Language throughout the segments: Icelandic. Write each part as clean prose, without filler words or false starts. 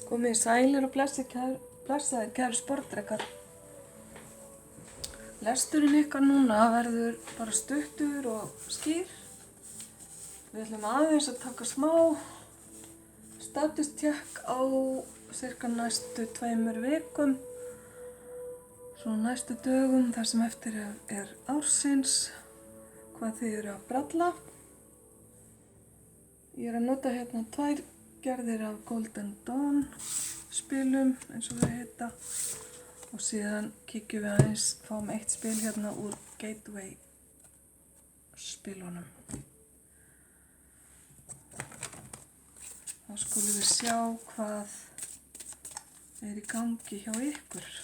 Komið sælir og blessaðir kæru sportdrekar. Lesturinn ykkar núna verður bara stuttur og skýr. Við ætlum aðeins að taka smá statustékk á cirka næstu 2 vikum. Svona næstu dögum þar sem eftir er ársins, hvað þið eru að bralla. Ég er að nota hérna 2 gerðir af Golden Dawn spilum eins og þau heita og síðan kíkjum við aðeins, fáum 1 spil hérna úr Gateway spilunum. Þá skulum við sjá hvað er í gangi hjá ykkur.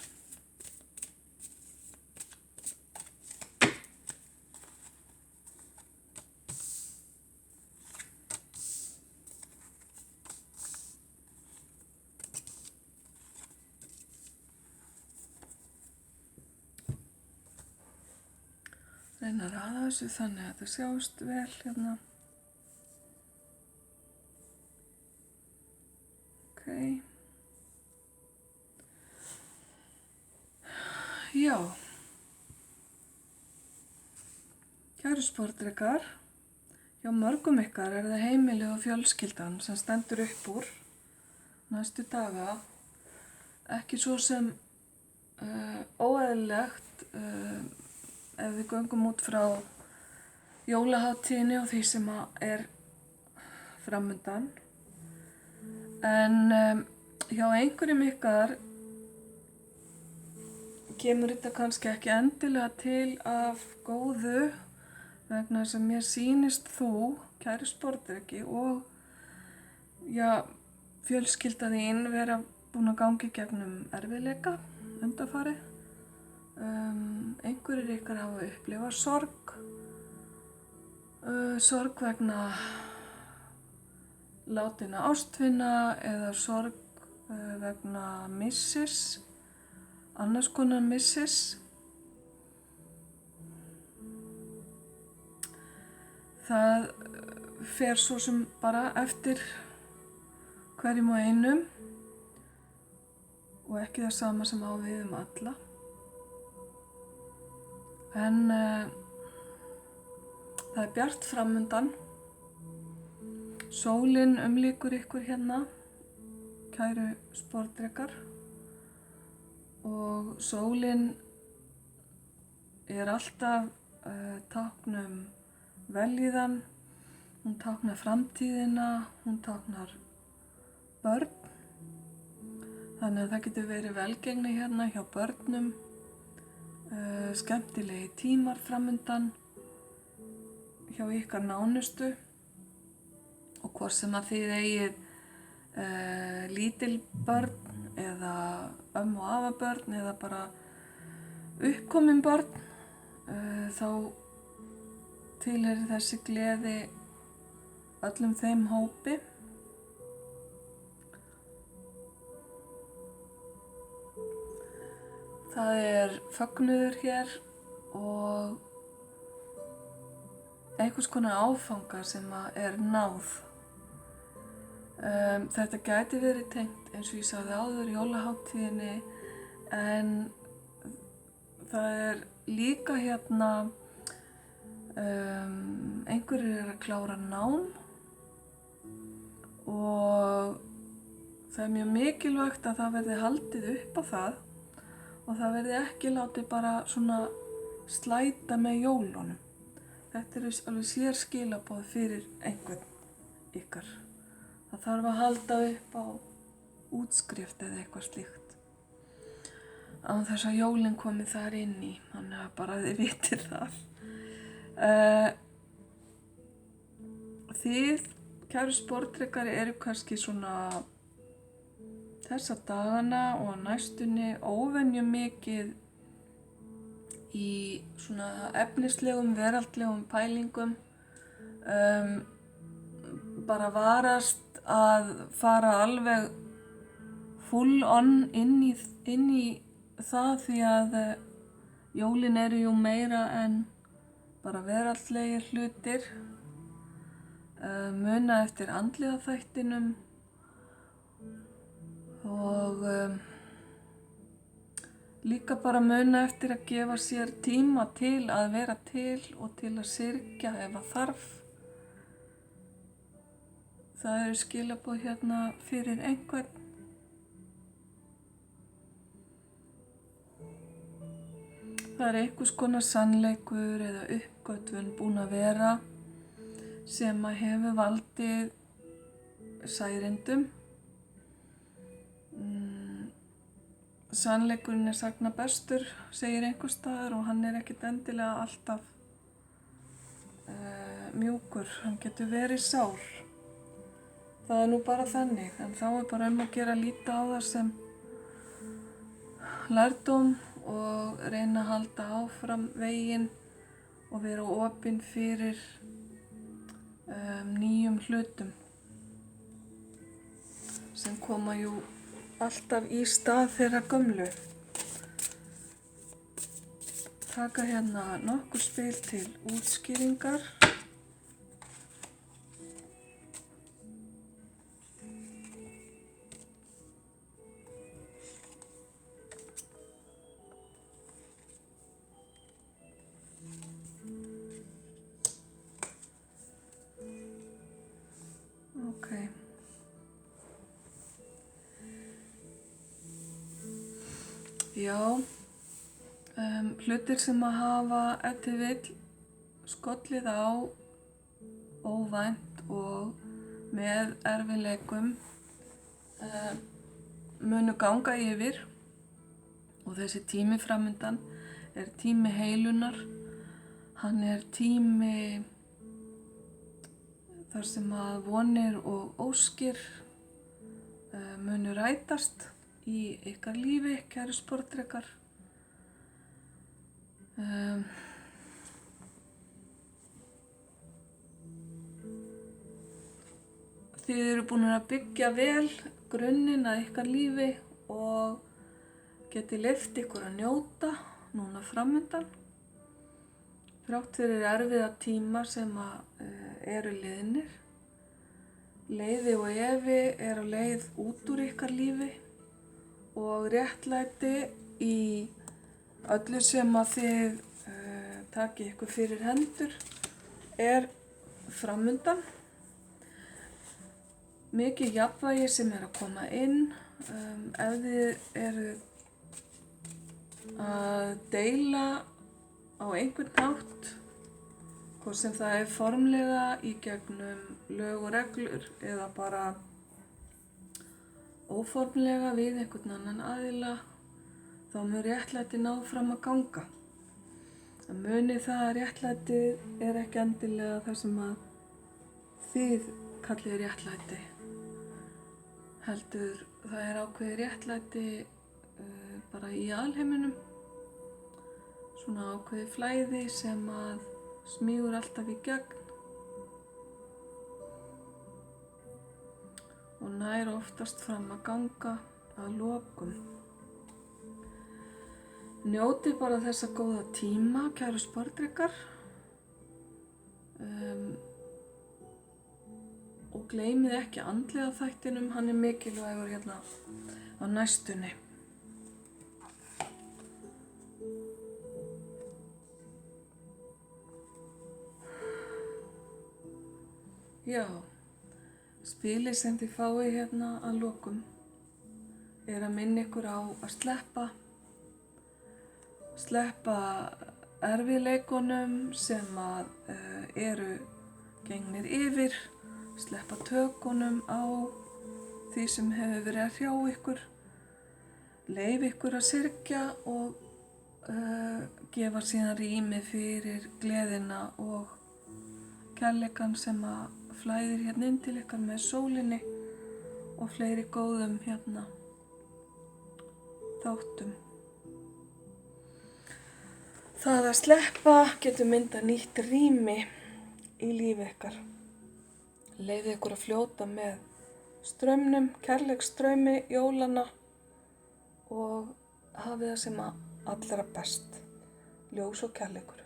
Reyna að raða þessu þannig að það sjást vel hérna. Ok. Já. Kæru sportdrekar, hjá mörgum ykkar er það heimilið og fjölskyldan sem stendur upp úr næstu daga. Ekki svo sem óeðlilegt ef við göngum út frá jólahátíðinni og því sem er framundan. En hjá einhverjum ykkar kemur þetta kannski ekki endilega til af góðu vegna þess að mér sýnist þú, kæri sportdreki, og fjölskylda þín vera búin að ganga í gegnum erfiðleika undanfarið. Einhverjir ykkar hafa upplifað sorg vegna látinna ástvina eða sorg vegna missis, annars konar missis. Það fer svo sem bara eftir hverjum og einum og ekki það sama sem á við alla. En það er bjart framundan. Sólin umlykur ykkur hérna, kæru sportdrekar. Og sólin er alltaf tákn vellíðan, hún táknar framtíðina, hún táknar börn. Þannig að það getur verið velgengni hérna hjá börnum. Skemmtilegi tímar framundan hjá ykkar nánustu og hvort sem að þið eigið lítil börn eða og afabörn eða bara uppkomin börn, þá tilheyrir þessi gleði öllum þeim hópi. Það er fögnuður hér og einhvers konar áfangar sem er náð. Þetta gæti verið tengt, eins og ég sagði áður, jólahátíðinni, en það er líka hérna, einhverjir að klára nám og það er mjög mikilvægt að það verði haldið upp á það. Og það verði ekki látið bara svona slæta með jólunum. Þetta eru alveg sér skilaboð fyrir einhvern ykkar. Það þarf að halda upp á útskrift eða eitthvað slíkt. Án þess að jólin komi þar inn í, þannig að bara þið vitir það. Þið, kæru sportdrekar, eru kannski svona þessa dagana og næstunni óvenju mikið í svona efnislegum, veraldlegum pælingum. Bara varast að fara alveg full on inn í það því að jólin eru jú meira en bara veraldlegir hlutir. Muna eftir andlega þættinum líka bara muna eftir að gefa sér tíma til að vera til og til að syrgja ef að þarf. Það eru skilaboð hérna fyrir einhvern. Það er einhvers konar sannleikur eða uppgötvun búin að vera sem að hefur valdið særindum. Sannleikurinn er sagna bestur, segir einhvers staðar, og hann er ekkert endilega alltaf mjúkur. Hann getur verið sár. Það er nú bara þannig, en þá er bara að gera líta á það sem lærdóm og reyna að halda áfram veginn og vera opin fyrir nýjum hlutum sem koma jú alltaf í stað þeirra gömlu. Taka hérna nokkur spil til útskýringar. Já, hlutir sem að hafa ef til vill skollið á óvænt og með erfiðleikum munu ganga yfir, og þessi tími framundan er tími heilunar. Hann er tími þar sem að vonir og óskir munu rætast í ykkar lífi, kæru sportdrekar. Þið eru búin að byggja vel grunninn að ykkar lífi og geti leyft ykkur að njóta núna framundan. Þrátt fyrir erfiða tíma sem að eru liðnir. Leiði og efi er á leið út úr ykkar lífi. Og réttlæti í öllu sem að þið taki ykkur fyrir hendur er framundan. Mikið jafnvægi sem er að koma inn. Ef þið eru að deila á einhvern hátt, hvort sem það er formlega í gegnum lög og reglur eða bara óformlega við einhvern annan aðila, þá mun réttlæti ná fram að ganga. En munið það að réttlæti er ekki endilega það sem að þið kallið réttlæti. Heldur það er ákveðið réttlæti bara í alheiminum. Svona ákveðið flæði sem að smýgur alltaf í gegn. Og nær oftast fram að ganga að lokum. Njótið bara þessa góða tíma, kæru sportdrekar. Og gleymið ekki andlega þættinum, hann er mikilvægur hérna á næstunni. Já. Spilið sem þið fáið hérna að lokum er að minna ykkur á að sleppa erfiðleikunum sem að eru gengnir yfir, sleppa tökunum á því sem hefur verið að hrjá ykkur, leyfa ykkur að syrgja og gefa síðan rými fyrir gleðina og kærleikann sem að flæðir hérna inn til ykkar með sólinni og fleiri góðum hérna þáttum. Það að sleppa getur myndað nýtt rými í lífi ykkar. Leyfið ykkur að fljóta með straumnum, kærleiksstraumi jólanna og hafið það sem allra best. Ljós og kærleikur.